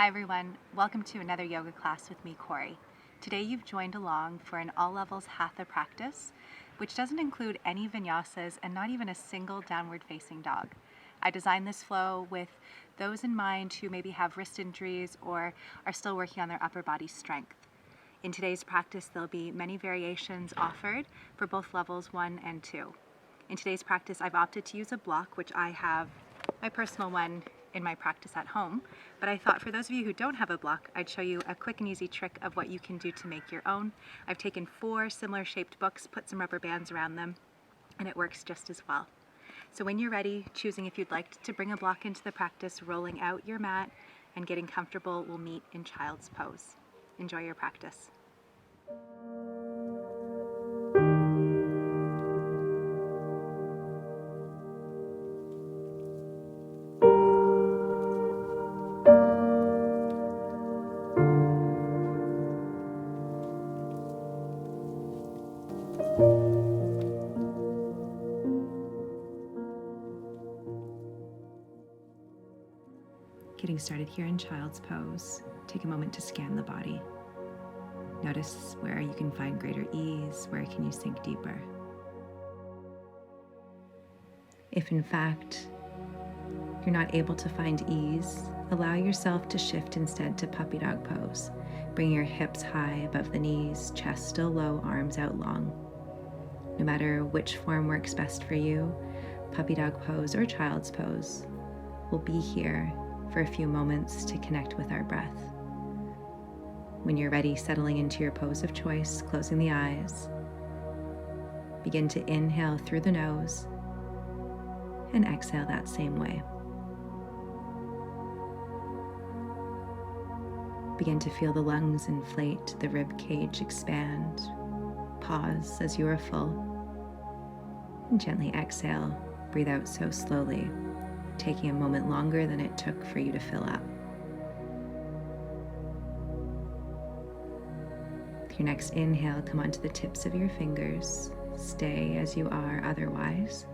Hi everyone, welcome to another yoga class with me, Korrie. Today you've joined along for an all-levels Hatha practice, which doesn't include any vinyasas and not even a single downward-facing dog. I designed this flow with those in mind who maybe have wrist injuries or are still working on their upper body strength. In today's practice, there'll be many variations offered for both levels 1 and 2. In today's practice, I've opted to use a block, which I have my personal one in my practice at home, but I thought for those of you who don't have a block, I'd show you a quick and easy trick of what you can do to make your own. I've taken 4 similar shaped books, put some rubber bands around them, and it works just as well. So when you're ready, choosing if you'd like to bring a block into the practice, rolling out your mat and getting comfortable, we'll meet in child's pose. Enjoy your practice. Getting started here in child's pose, take a moment to scan the body. Notice where you can find greater ease, where can you sink deeper. If in fact you're not able to find ease, allow yourself to shift instead to puppy dog pose. Bring your hips high above the knees, chest still low, arms out long. No matter which form works best for you, puppy dog pose or child's pose, we'll be here for a few moments to connect with our breath. When you're ready, settling into your pose of choice, closing the eyes, begin to inhale through the nose and exhale that same way. Begin to feel the lungs inflate, the rib cage expand. Pause as you are full, and gently exhale. Breathe out so slowly, taking a moment longer than it took for you to fill up. With your next inhale, come onto the tips of your fingers. Stay as you are otherwise.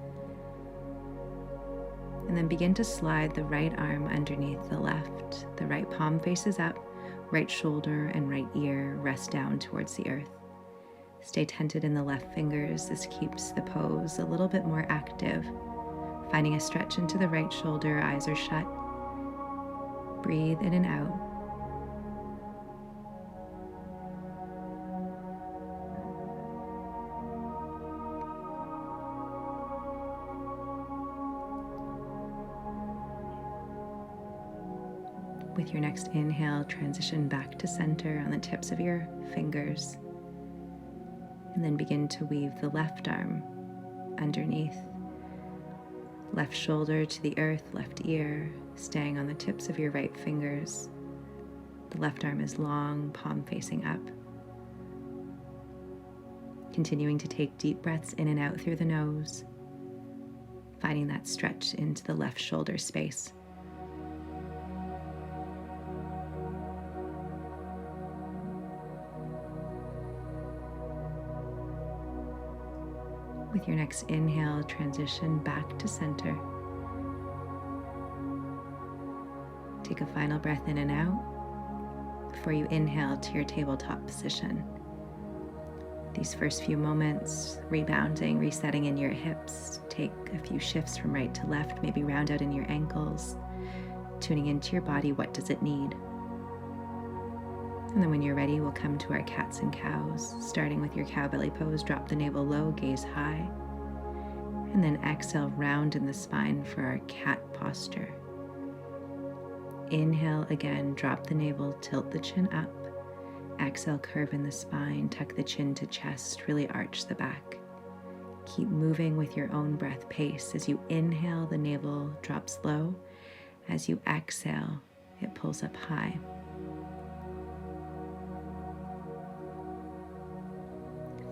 And then begin to slide the right arm underneath the left. The right palm faces up, right shoulder and right ear rest down towards the earth. Stay tented in the left fingers. This keeps the pose a little bit more active. Finding a stretch into the right shoulder, eyes are shut. Breathe in and out. With your next inhale, transition back to center on the tips of your fingers, and then begin to weave the left arm underneath. Left shoulder to the earth, left ear, staying on the tips of your right fingers. The left arm is long, palm facing up. Continuing to take deep breaths in and out through the nose, finding that stretch into the left shoulder space. With your next inhale, transition back to center. Take a final breath in and out before you inhale to your tabletop position. These first few moments, rebounding, resetting in your hips. Take a few shifts from right to left, maybe round out in your ankles, tuning into your body. What does it need? And then when you're ready, we'll come to our cats and cows. Starting with your cow belly pose, drop the navel low, gaze high. And then exhale, round in the spine for our cat posture. Inhale again, drop the navel, tilt the chin up. Exhale, curve in the spine, tuck the chin to chest, really arch the back. Keep moving with your own breath pace. As you inhale, the navel drops low. As you exhale, it pulls up high.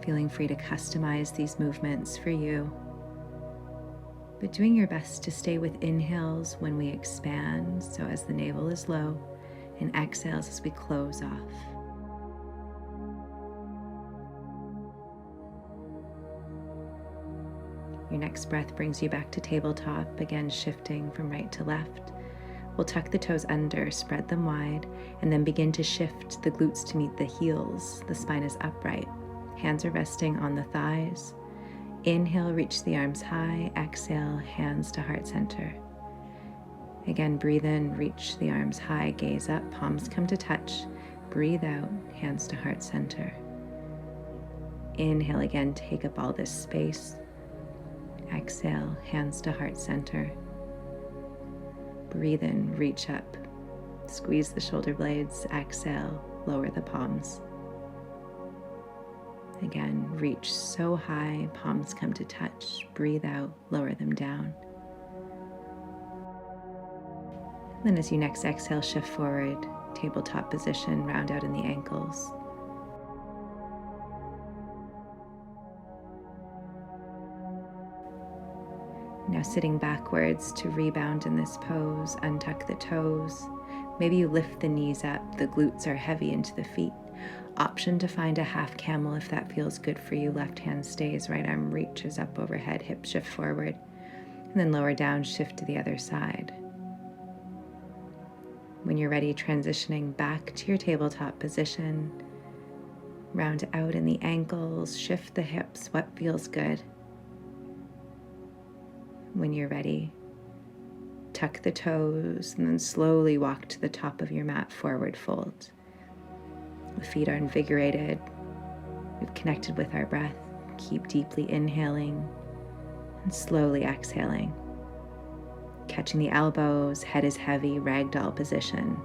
Feeling free to customize these movements for you, but doing your best to stay with inhales when we expand, so as the navel is low, and exhales as we close off. Your next breath brings you back to tabletop, again shifting from right to left. We'll tuck the toes under, spread them wide, and then begin to shift the glutes to meet the heels. The spine is upright. Hands are resting on the thighs. Inhale, reach the arms high. Exhale, hands to heart center. Again, breathe in, reach the arms high, gaze up, palms come to touch. Breathe out, hands to heart center. Inhale again, take up all this space. Exhale, hands to heart center. Breathe in, reach up. Squeeze the shoulder blades. Exhale, lower the palms. Again, reach so high, palms come to touch. Breathe out, lower them down. Then as you next exhale, shift forward, tabletop position, round out in the ankles. Now sitting backwards to rebound in this pose, untuck the toes. Maybe you lift the knees up, the glutes are heavy into the feet. Option to find a half camel if that feels good for you. Left hand stays, right arm reaches up overhead, hip shift forward. And then lower down, shift to the other side. When you're ready, transitioning back to your tabletop position. Round out in the ankles, shift the hips, what feels good. When you're ready, tuck the toes and then slowly walk to the top of your mat, forward fold. The feet are invigorated. We've connected with our breath. Keep deeply inhaling and slowly exhaling. Catching the elbows, head is heavy, ragdoll position.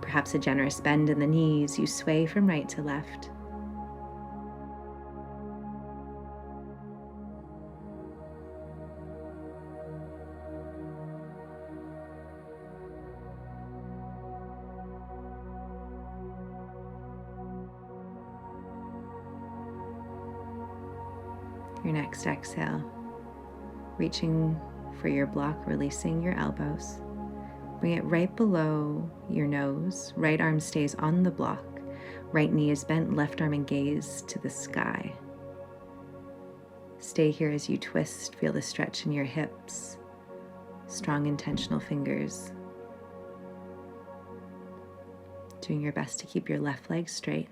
Perhaps a generous bend in the knees. You sway from right to left. Your next exhale, reaching for your block, releasing your elbows. Bring it right below your nose. Right arm stays on the block. Right knee is bent, left arm and gaze to the sky. Stay here as you twist. Feel the stretch in your hips. Strong intentional fingers. Doing your best to keep your left leg straight.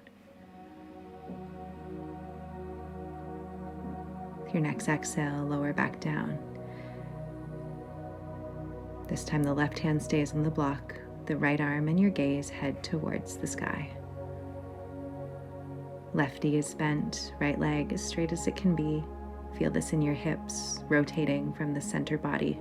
Your next exhale, lower back down. This time the left hand stays on the block, the right arm and your gaze head towards the sky. Left knee is bent, right leg as straight as it can be. Feel this in your hips, rotating from the center body.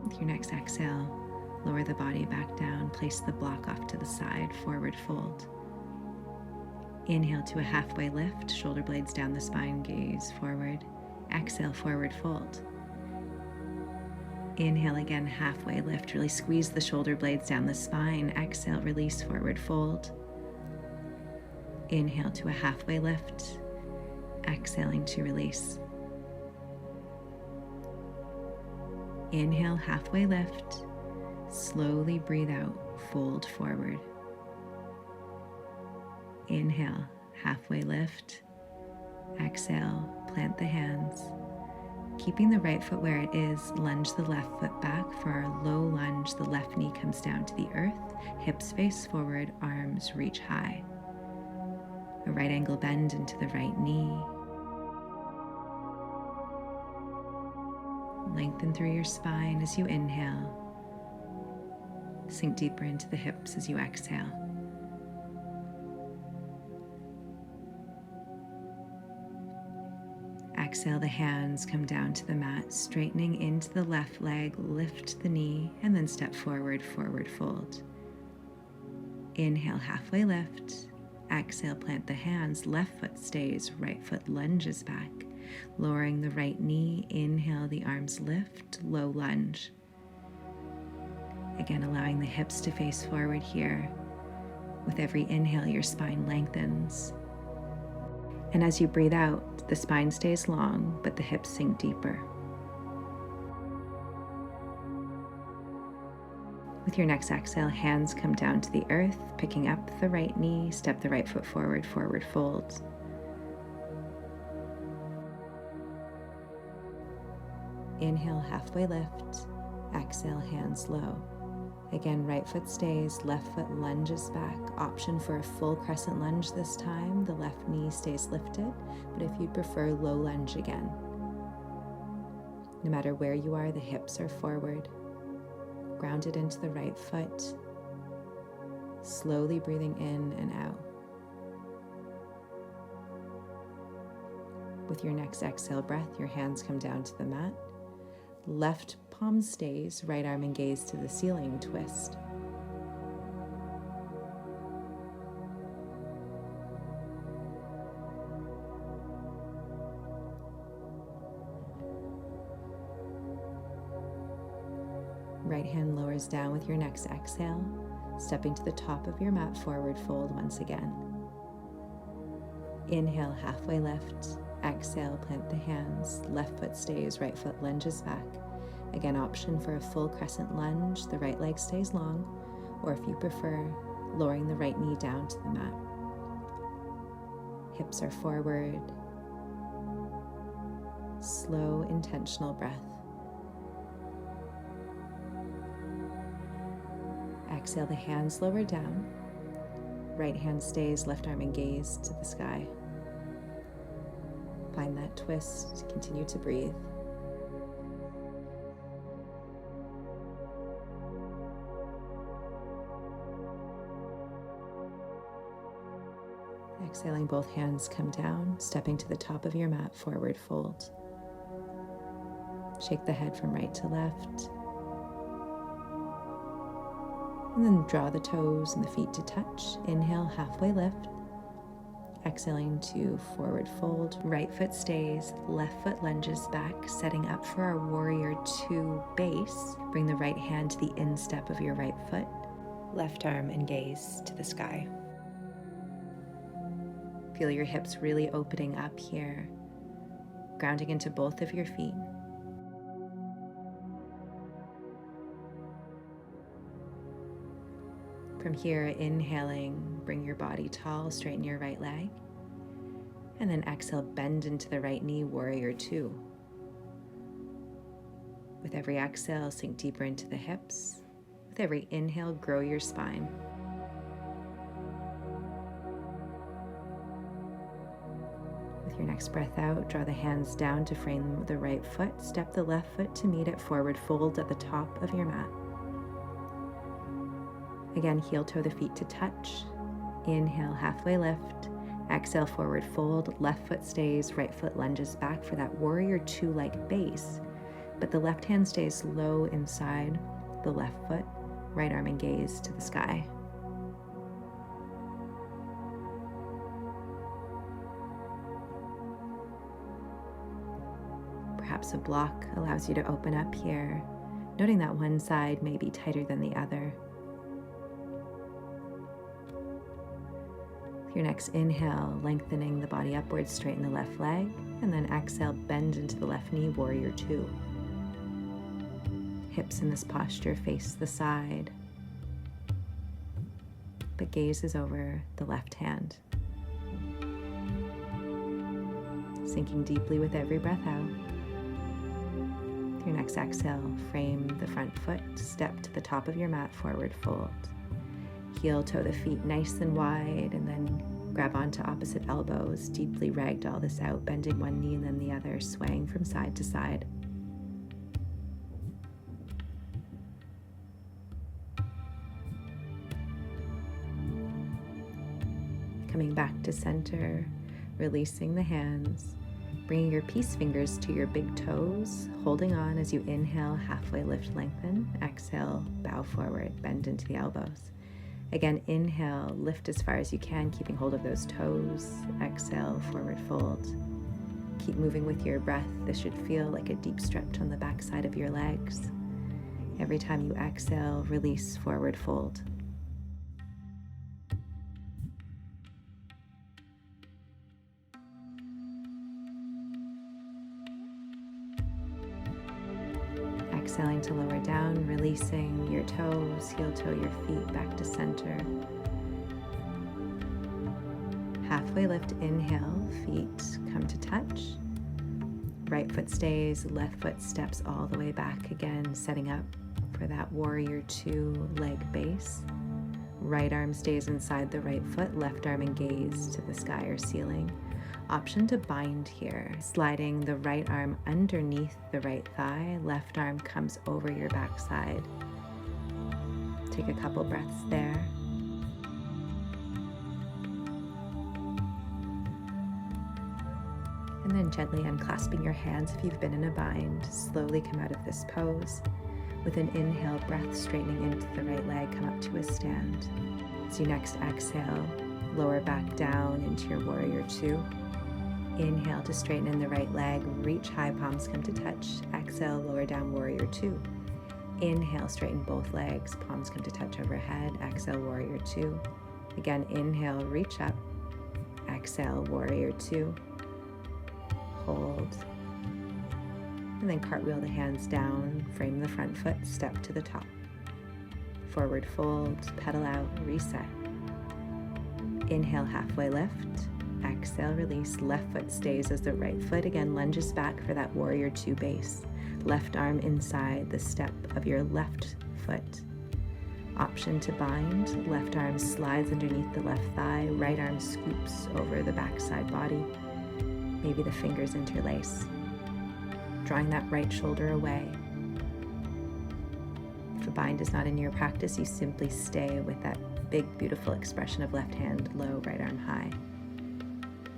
With your next exhale, lower the body back down, place the block off to the side, forward fold. Inhale to a halfway lift, shoulder blades down the spine, gaze forward. Exhale, forward fold. Inhale again, halfway lift, really squeeze the shoulder blades down the spine. Exhale, release, forward fold. Inhale to a halfway lift, exhaling to release. Inhale, halfway lift. Slowly breathe out, fold forward. Inhale, halfway lift. Exhale, plant the hands. Keeping the right foot where it is, lunge the left foot back. For our low lunge, the left knee comes down to the earth. Hips face forward, arms reach high. A right angle bend into the right knee. Lengthen through your spine as you inhale. Sink deeper into the hips as you exhale. Exhale, the hands come down to the mat, straightening into the left leg, lift the knee, and then step forward, forward fold. Inhale, halfway lift. Exhale, plant the hands, left foot stays, right foot lunges back. Lowering the right knee, inhale, the arms lift, low lunge. Again, allowing the hips to face forward here. With every inhale, your spine lengthens. And as you breathe out, the spine stays long, but the hips sink deeper. With your next exhale, hands come down to the earth, picking up the right knee, step the right foot forward, forward fold. Inhale, halfway lift. Exhale, hands low. Again, right foot stays, left foot lunges back. Option for a full crescent lunge this time. The left knee stays lifted, but if you prefer, low lunge again. No matter where you are, the hips are forward. Grounded into the right foot. Slowly breathing in and out. With your next exhale breath, your hands come down to the mat. Left palm stays, right arm and gaze to the ceiling, twist. Right hand lowers down with your next exhale, stepping to the top of your mat, forward fold once again. Inhale, halfway lift. Exhale, plant the hands. Left foot stays, right foot lunges back. Again, option for a full crescent lunge. The right leg stays long, or if you prefer, lowering the right knee down to the mat. Hips are forward. Slow, intentional breath. Exhale, the hands lower down. Right hand stays, left arm and gaze to the sky. Find that twist, continue to breathe. Exhaling, both hands come down, stepping to the top of your mat, forward fold. Shake the head from right to left. And then draw the toes and the feet to touch. Inhale, halfway lift. Exhaling to forward fold. Right foot stays, left foot lunges back, setting up for our warrior two base. Bring the right hand to the instep of your right foot. Left arm and gaze to the sky. Feel your hips really opening up here, grounding into both of your feet. From here, inhaling, bring your body tall, straighten your right leg. And then exhale, bend into the right knee, warrior two. With every exhale, sink deeper into the hips. With every inhale, grow your spine. With your next breath out, draw the hands down to frame the right foot. Step the left foot to meet it, forward fold at the top of your mat. Again, heel toe the feet to touch. Inhale, halfway lift. Exhale, forward fold. Left foot stays, right foot lunges back for that warrior two-like base. But the left hand stays low inside the left foot. Right arm and gaze to the sky. Perhaps a block allows you to open up here, noting that one side may be tighter than the other. Your next inhale, lengthening the body upwards, straighten the left leg, and then exhale, bend into the left knee, warrior two. Hips in this posture face the side, but gaze is over the left hand. Sinking deeply with every breath out. With your next exhale, frame the front foot, step to the top of your mat, forward fold. Heel toe the feet nice and wide, and then grab onto opposite elbows. Deeply ragdoll this out, bending one knee and then the other, swaying from side to side. Coming back to center, releasing the hands, bringing your peace fingers to your big toes, holding on as you inhale, halfway lift, lengthen. Exhale, bow forward, bend into the elbows. Again, inhale, lift as far as you can, keeping hold of those toes. Exhale, forward fold. Keep moving with your breath. This should feel like a deep stretch on the back side of your legs. Every time you exhale, release, forward fold. exhaling to lower down, releasing your toes, heel toe your feet back to center. Halfway lift, inhale, feet come to touch. Right foot stays, left foot steps all the way back again, setting up for that warrior two leg base. Right arm stays inside the right foot, left arm and gaze to the sky or ceiling. Option to bind here, sliding the right arm underneath the right thigh, left arm comes over your backside. Take a couple breaths there. And then gently unclasping your hands if you've been in a bind, slowly come out of this pose. With an inhale, breath straightening into the right leg, come up to a stand. As you next exhale, lower back down into your warrior two. Inhale to straighten in the right leg, reach high, palms come to touch. Exhale, lower down, warrior two. Inhale, straighten both legs, palms come to touch overhead. Exhale, warrior two. Again, inhale, reach up. Exhale, warrior two. Hold. And then cartwheel the hands down, frame the front foot, step to the top. Forward fold, pedal out, reset. Inhale, halfway lift. Exhale, release. Left foot stays as the right foot again lunges back for that warrior two base. Left arm inside the step of your left foot. Option to bind. Left arm slides underneath the left thigh. Right arm scoops over the backside body. Maybe the fingers interlace. Drawing that right shoulder away. If a bind is not in your practice, you simply stay with that big, beautiful expression of left hand low, right arm high.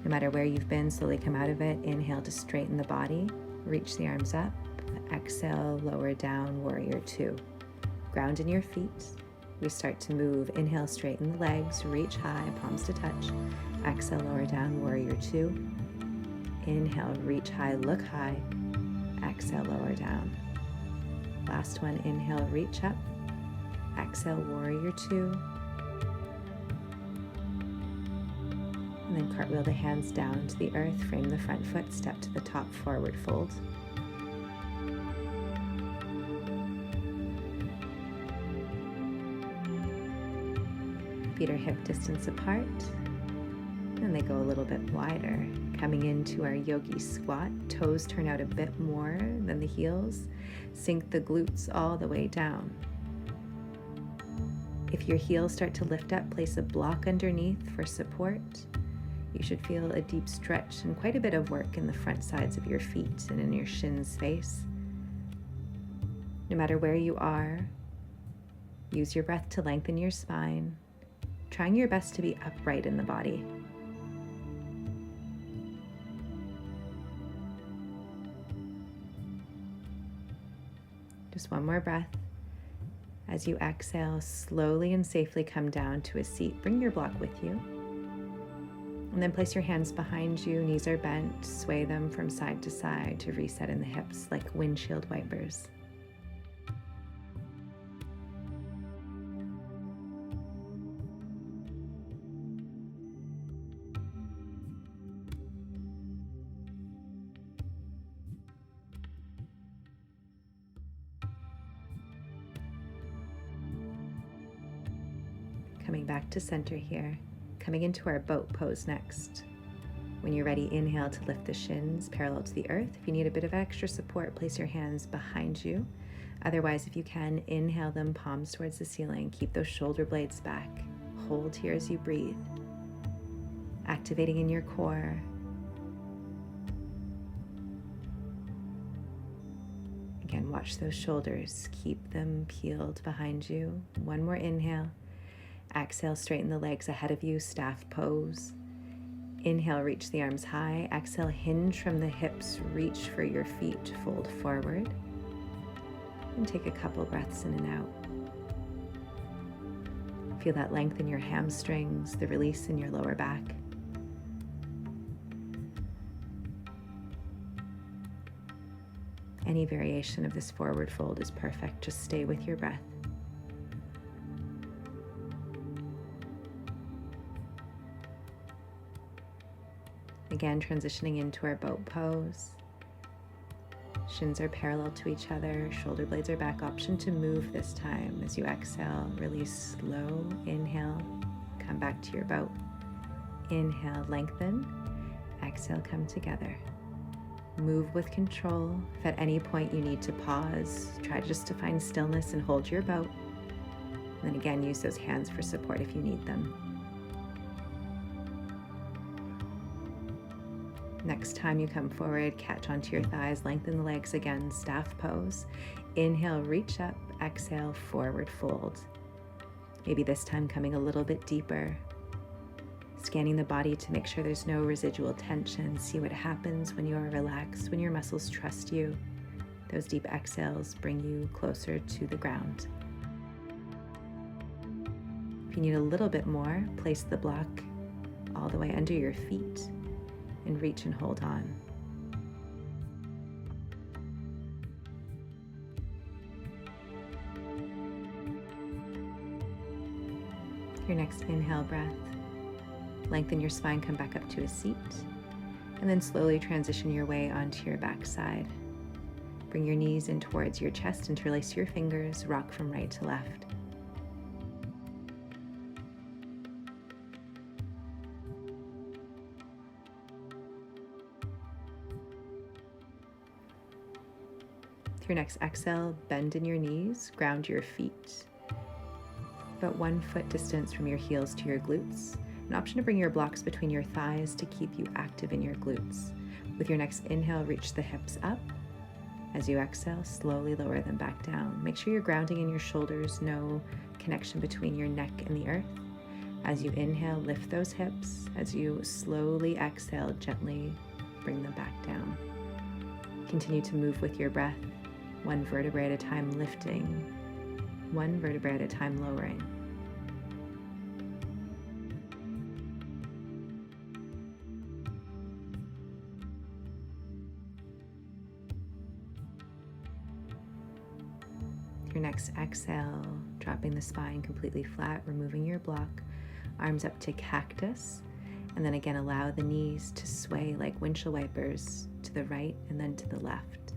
No matter where you've been, slowly come out of it. Inhale to straighten the body. Reach the arms up. Exhale, lower down, warrior two. Ground in your feet. We start to move. Inhale, straighten the legs. Reach high, palms to touch. Exhale, lower down, warrior two. Inhale, reach high, look high. Exhale, lower down. Last one, inhale, reach up. Exhale, warrior two. And then cartwheel the hands down to the earth, frame the front foot, step to the top, forward fold. Feet are hip distance apart, and they go a little bit wider. Coming into our Yogi Squat, toes turn out a bit more than the heels. Sink the glutes all the way down. If your heels start to lift up, place a block underneath for support. You should feel a deep stretch and quite a bit of work in the front sides of your feet and in your shin space. No matter where you are, use your breath to lengthen your spine, trying your best to be upright in the body. Just one more breath. As you exhale, slowly and safely come down to a seat. Bring your block with you. And then place your hands behind you, knees are bent, sway them from side to side to reset in the hips like windshield wipers. Coming back to center here. Coming into our boat pose next. When you're ready, inhale to lift the shins parallel to the earth. If you need a bit of extra support, place your hands behind you. Otherwise, if you can, inhale them, palms towards the ceiling. Keep those shoulder blades back. Hold here as you breathe. Activating in your core. Again, watch those shoulders. Keep them peeled behind you. One more inhale. Exhale, straighten the legs ahead of you, staff pose. Inhale, reach the arms high. Exhale, hinge from the hips, reach for your feet, fold forward. And take a couple breaths in and out. Feel that length in your hamstrings, the release in your lower back. Any variation of this forward fold is perfect. Just stay with your breath. Again, transitioning into our boat pose. Shins are parallel to each other, shoulder blades are back. Option to move this time. As you exhale, release slow. Inhale, come back to your boat. Inhale, lengthen. Exhale, come together. Move with control. If at any point you need to pause, try just to find stillness and hold your boat. And then again, use those hands for support if you need them. Next time you come forward, catch onto your thighs, lengthen the legs again, staff pose. Inhale, reach up. Exhale, forward fold. Maybe this time coming a little bit deeper. Scanning the body to make sure there's no residual tension. See what happens when you are relaxed, when your muscles trust you. Those deep exhales bring you closer to the ground. If you need a little bit more, place the block all the way under your feet and reach and hold on. Your next inhale breath. Lengthen your spine, come back up to a seat, and then slowly transition your way onto your backside. Bring your knees in towards your chest, interlace your fingers, rock from right to left. With your next exhale, bend in your knees, ground your feet about 1 foot distance from your heels to your glutes. An option to bring your blocks between your thighs to keep you active in your glutes. With your next inhale, reach the hips up. As you exhale, slowly lower them back down. Make sure you're grounding in your shoulders, no connection between your neck and the earth. As you inhale, lift those hips. As you slowly exhale, gently bring them back down. Continue to move with your breath, 1 vertebrae at a time lifting, 1 vertebrae at a time lowering. Your next exhale, dropping the spine completely flat, removing your block, arms up to cactus, and then again allow the knees to sway like windshield wipers to the right and then to the left.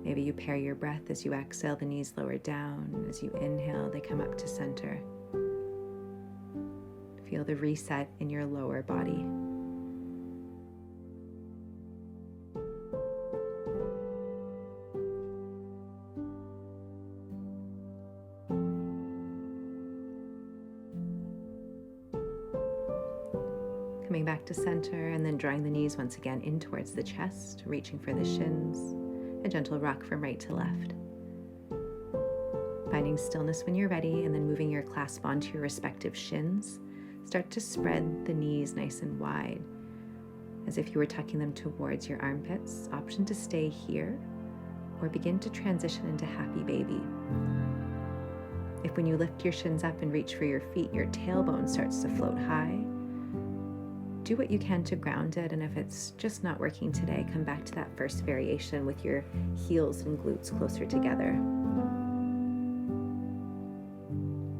Maybe you pair your breath. As you exhale, the knees lower down. As you inhale, they come up to center. Feel the reset in your lower body. Coming back to center and then drawing the knees once again in towards the chest, reaching for the shins. A gentle rock from right to left. Finding stillness when you're ready, and then moving your clasp onto your respective shins. Start to spread the knees nice and wide, as if you were tucking them towards your armpits. Option to stay here, or begin to transition into happy baby. If when you lift your shins up and reach for your feet, your tailbone starts to float high, do what you can to ground it, and if it's just not working today, come back to that first variation with your heels and glutes closer together.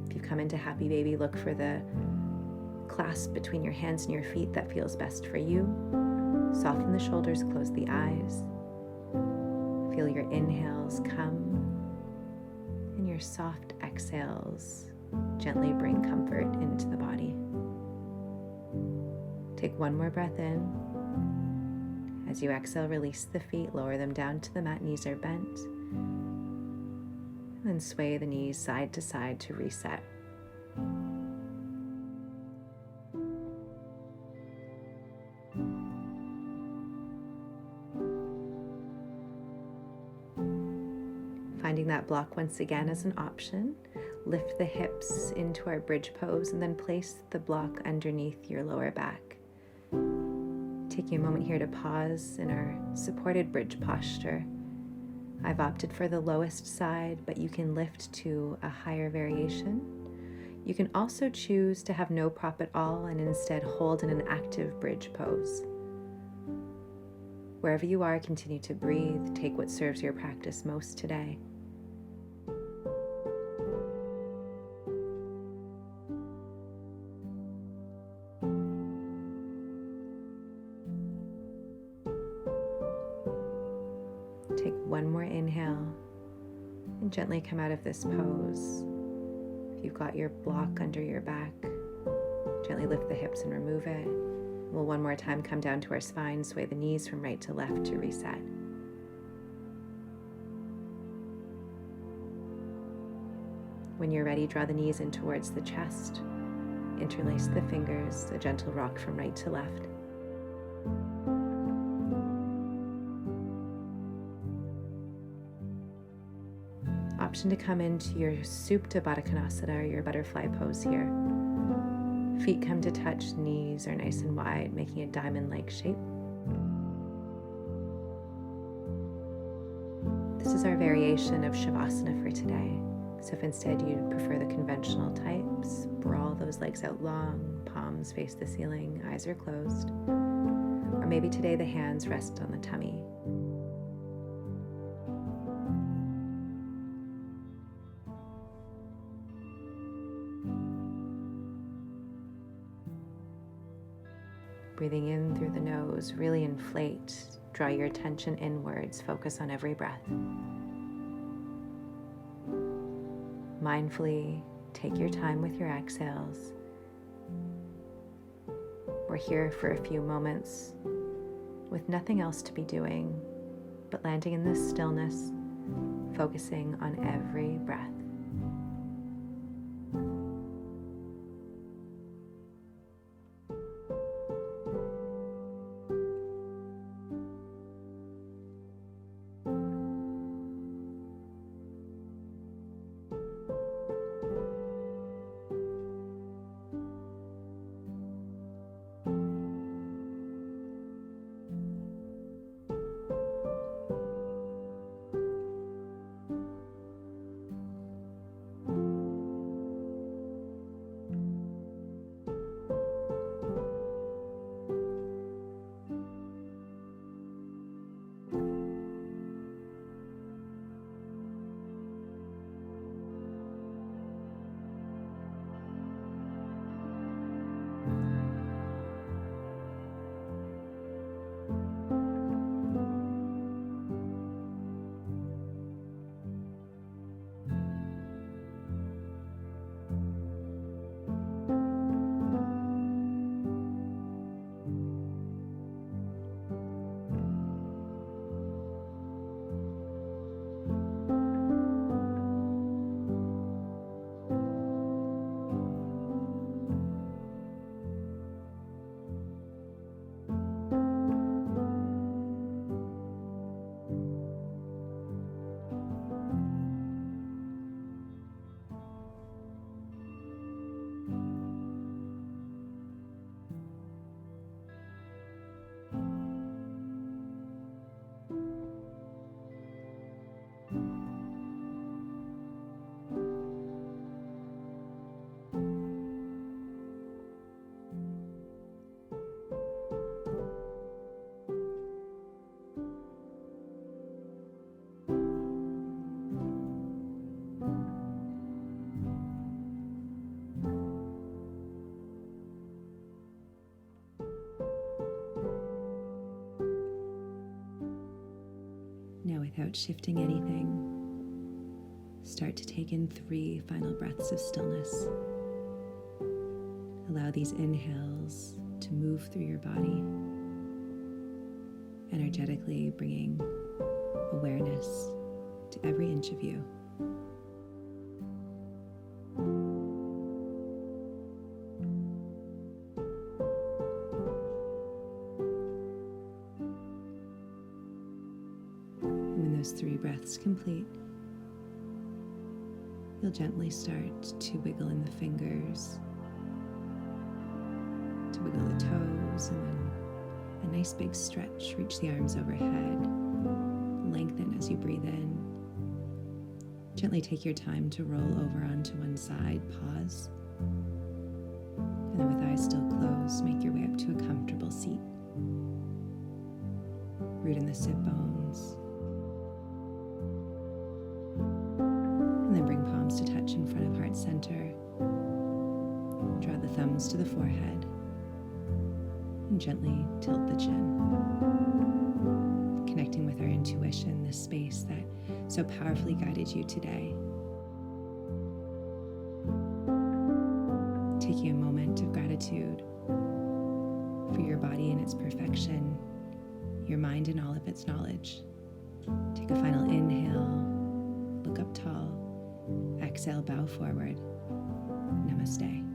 If you come into happy baby, look for the clasp between your hands and your feet that feels best for you. Soften the shoulders, close the eyes. Feel your inhales come, and your soft exhales gently bring comfort into the body. Take 1 more breath in. As you exhale, release the feet, lower them down to the mat, knees are bent. And then sway the knees side to side to reset. Finding that block once again as an option. Lift the hips into our bridge pose and then place the block underneath your lower back. Taking a moment here to pause in our supported bridge posture. I've opted for the lowest side, but you can lift to a higher variation. You can also choose to have no prop at all and instead hold in an active bridge pose. Wherever you are, continue to breathe. Take what serves your practice most today. one more inhale and gently come out of this pose. If you've got your block under your back, gently lift the hips and remove it. We'll one more time come down to our spine, sway the knees from right to left to reset. When you're ready, draw the knees in towards the chest. Interlace the fingers, a gentle rock from right to left. Option to come into your Supta Baddha Konasana, or your butterfly pose here. Feet come to touch, knees are nice and wide, making a diamond-like shape. This is our variation of Shavasana for today. So if instead you prefer the conventional type, sprawl those legs out long, palms face the ceiling, eyes are closed. Or maybe today the hands rest on the tummy. Breathing in through the nose, really inflate. Draw your attention inwards, focus on every breath. Mindfully take your time with your exhales. We're here for a few moments with nothing else to be doing, but landing in this stillness, focusing on every breath. Now, without shifting anything, start to take in 3 final breaths of stillness. Allow these inhales to move through your body, energetically bringing awareness to every inch of you. Those 3 breaths complete, you'll gently start to wiggle in the fingers, to wiggle the toes, and then a nice big stretch. Reach the arms overhead, lengthen as you breathe in. Gently take your time to roll over onto one side, pause, and then with eyes still closed, make your way up to a comfortable seat. Root in the sit bones. And then bring palms to touch in front of heart center. Draw the thumbs to the forehead and gently tilt the chin. connecting with our intuition, the space that so powerfully guided you today. Taking a moment of gratitude for your body and its perfection, your mind and all of its knowledge. Take a final inhale, look up tall, exhale, bow forward. Namaste.